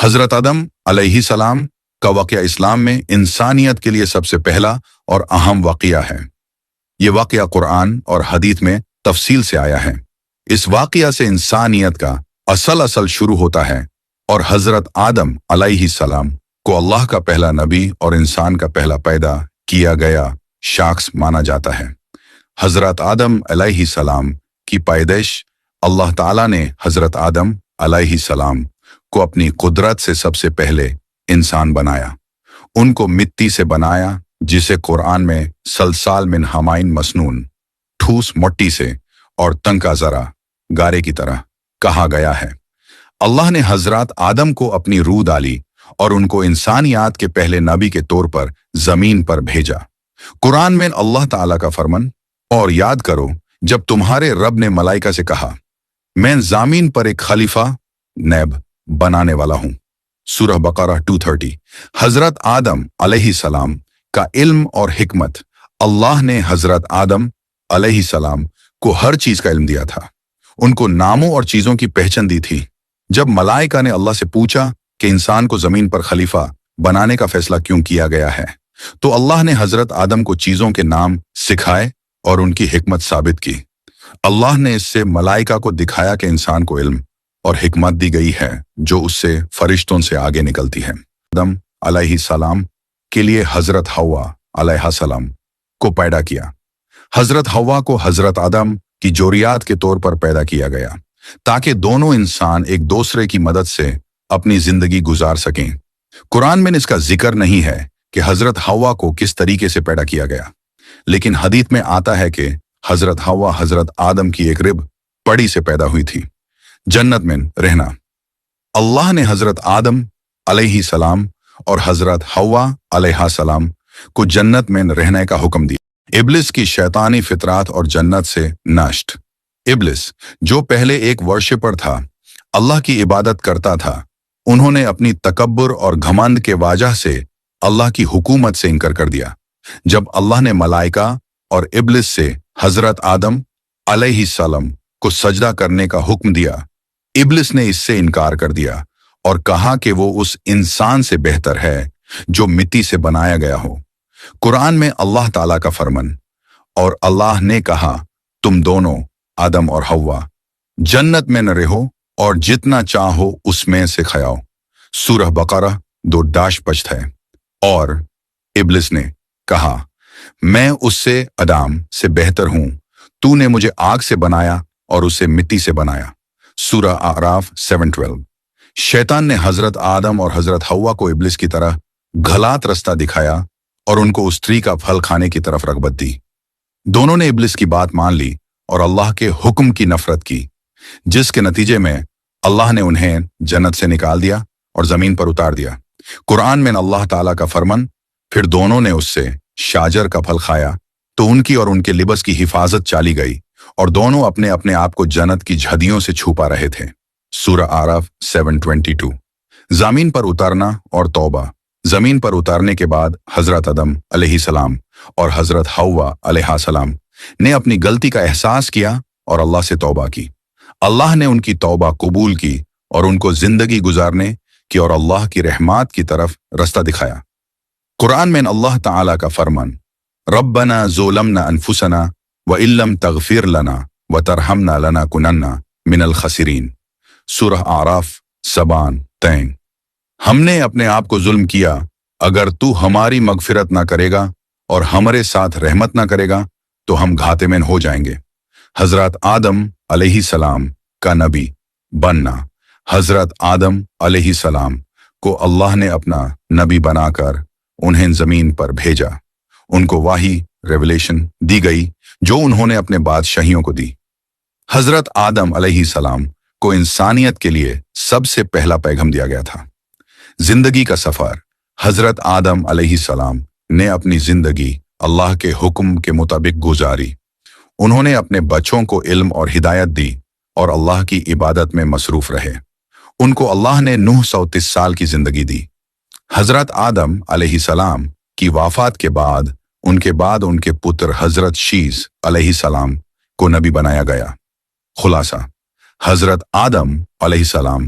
حضرت آدم علیہ السلام کا واقعہ اسلام میں انسانیت کے لیے سب سے پہلا اور اہم واقعہ ہے۔ یہ واقعہ قرآن اور حدیث میں تفصیل سے آیا ہے۔ اس واقعہ سے انسانیت کا اصل شروع ہوتا ہے اور حضرت آدم علیہ السلام کو اللہ کا پہلا نبی اور انسان کا پہلا پیدا کیا گیا شخص مانا جاتا ہے۔ حضرت آدم علیہ السلام کی پیدائش اللہ تعالیٰ نے حضرت آدم علیہ السلام کو اپنی قدرت سے سب سے پہلے انسان بنایا۔ ان کو مٹی سے بنایا، جسے قرآن میں سلسال من حمائن مسنون، ٹھوس مٹی سے اور تنکا ذرا گارے کی طرح کہا گیا ہے۔ اللہ نے حضرت آدم کو اپنی روح ڈالی اور ان کو انسانیات کے پہلے نبی کے طور پر زمین پر بھیجا۔ قرآن میں اللہ تعالیٰ کا فرمان، اور یاد کرو جب تمہارے رب نے ملائکہ سے کہا میں زمین پر ایک خلیفہ نیب بنانے والا ہوں، سورہ بقرہ 230۔ حضرت آدم علیہ السلام کا علم اور حکمت، اللہ نے حضرت آدم علیہ السلام کو ہر چیز کا علم دیا تھا، ان کو ناموں اور چیزوں کی پہچان دی تھی۔ جب ملائکہ نے اللہ سے پوچھا کہ انسان کو زمین پر خلیفہ بنانے کا فیصلہ کیوں کیا گیا ہے، تو اللہ نے حضرت آدم کو چیزوں کے نام سکھائے اور ان کی حکمت ثابت کی۔ اللہ نے اس سے ملائکہ کو دکھایا کہ انسان کو علم اور حکمت دی گئی ہے جو اس سے فرشتوں سے آگے نکلتی ہے۔ آدم علیہ السلام کے لیے حضرت حوا علیہ السلام کو پیدا کیا۔ حضرت حوا کو حضرت آدم کی ذریات کے طور پر پیدا کیا گیا تاکہ دونوں انسان ایک دوسرے کی مدد سے اپنی زندگی گزار سکیں۔ قرآن میں اس کا ذکر نہیں ہے کہ حضرت حوا کو کس طریقے سے پیدا کیا گیا، لیکن حدیث میں آتا ہے کہ حضرت حوا حضرت آدم کی ایک رب پڑی سے پیدا ہوئی تھی۔ جنت میں رہنا، اللہ نے حضرت آدم علیہ السلام اور حضرت حوا علیہ السلام کو جنت میں رہنے کا حکم دیا۔ ابلیس کی شیطانی فطرات اور جنت سے نشٹ۔ ابلیس جو پہلے ایک ورشپر تھا، اللہ کی عبادت کرتا تھا، انہوں نے اپنی تکبر اور گھمنڈ کے وجہ سے اللہ کی حکومت سے انکار کر دیا۔ جب اللہ نے ملائکہ اور ابلیس سے حضرت آدم علیہ السلام کو سجدہ کرنے کا حکم دیا، ابلیس نے اس سے انکار کر دیا اور کہا کہ وہ اس انسان سے بہتر ہے جو مٹی سے بنایا گیا ہو۔ قرآن میں اللہ تعالیٰ کا فرمان، اور اللہ نے کہا تم دونوں آدم اور حوا جنت میں نہ رہو اور جتنا چاہو اس میں سے کھاؤ، سورہ بقرہ 2-5 ہے۔ اور ابلیس نے کہا میں اس سے آدم سے بہتر ہوں، تو نے مجھے آگ سے بنایا اور اسے مٹی سے بنایا، سورہ اعراف 7:12۔ شیطان نے حضرت آدم اور حضرت حوا کو ابلیس کی طرح غلط رستہ دکھایا اور ان کو اس ٹری کا پھل کھانے کی طرف رغبت دی۔ دونوں نے ابلیس کی بات مان لی اور اللہ کے حکم کی نفرت کی، جس کے نتیجے میں اللہ نے انہیں جنت سے نکال دیا اور زمین پر اتار دیا۔ قرآن میں اللہ تعالیٰ کا فرمان، پھر دونوں نے اس سے شاجر کا پھل کھایا تو ان کی اور ان کے لباس کی حفاظت چالی گئی اور دونوں اپنے اپنے آپ کو جنت کی جھدیوں سے چھپا رہے تھے، سورہ اعراف 7:22۔ زمین پر اترنا اور توبہ۔ زمین پر اتارنے کے بعد حضرت آدم علیہ السلام اور حضرت حوا علیہ السلام نے اپنی غلطی کا احساس کیا اور اللہ سے توبہ کی۔ اللہ نے ان کی توبہ قبول کی اور ان کو زندگی گزارنے کی اور اللہ کی رحمات کی طرف رستہ دکھایا۔ قرآن میں اللہ تعالیٰ کا فرمان، ربنا ظلمنا انفسنا وَإِن لَّمْ تَغْفِرْ لَنَا وَتَرْحَمْنَا لَنَكُونَنَّ مِنَ الْخَاسِرِينَ، سورہ اعراف 7:3۔ ہم نے اپنے آپ کو ظلم کیا، اگر تو ہماری مغفرت نہ کرے گا اور ہمارے ساتھ رحمت نہ کرے گا تو ہم گھاٹے میں ہو جائیں گے۔ حضرت آدم علیہ السلام کا نبی بننا۔ حضرت آدم علیہ السلام کو اللہ نے اپنا نبی بنا کر انہیں زمین پر بھیجا۔ ان کو وحی ریویلیشن دی گئی جو انہوں نے اپنے بادشاہیوں کو دی۔ حضرت آدم علیہ السلام کو انسانیت کے لیے سب سے پہلا پیغام دیا گیا تھا۔ زندگی کا سفر۔ حضرت آدم علیہ السلام نے اپنی زندگی اللہ کے حکم کے مطابق گزاری۔ انہوں نے اپنے بچوں کو علم اور ہدایت دی اور اللہ کی عبادت میں مصروف رہے۔ ان کو اللہ نے 930 سال کی زندگی دی۔ حضرت آدم علیہ السلام کی وفات کے بعد ان کے پتر حضرت شیس علیہ السلام کو نبی بنایا گیا۔ خلاصہ، حضرت آدم علیہ السلام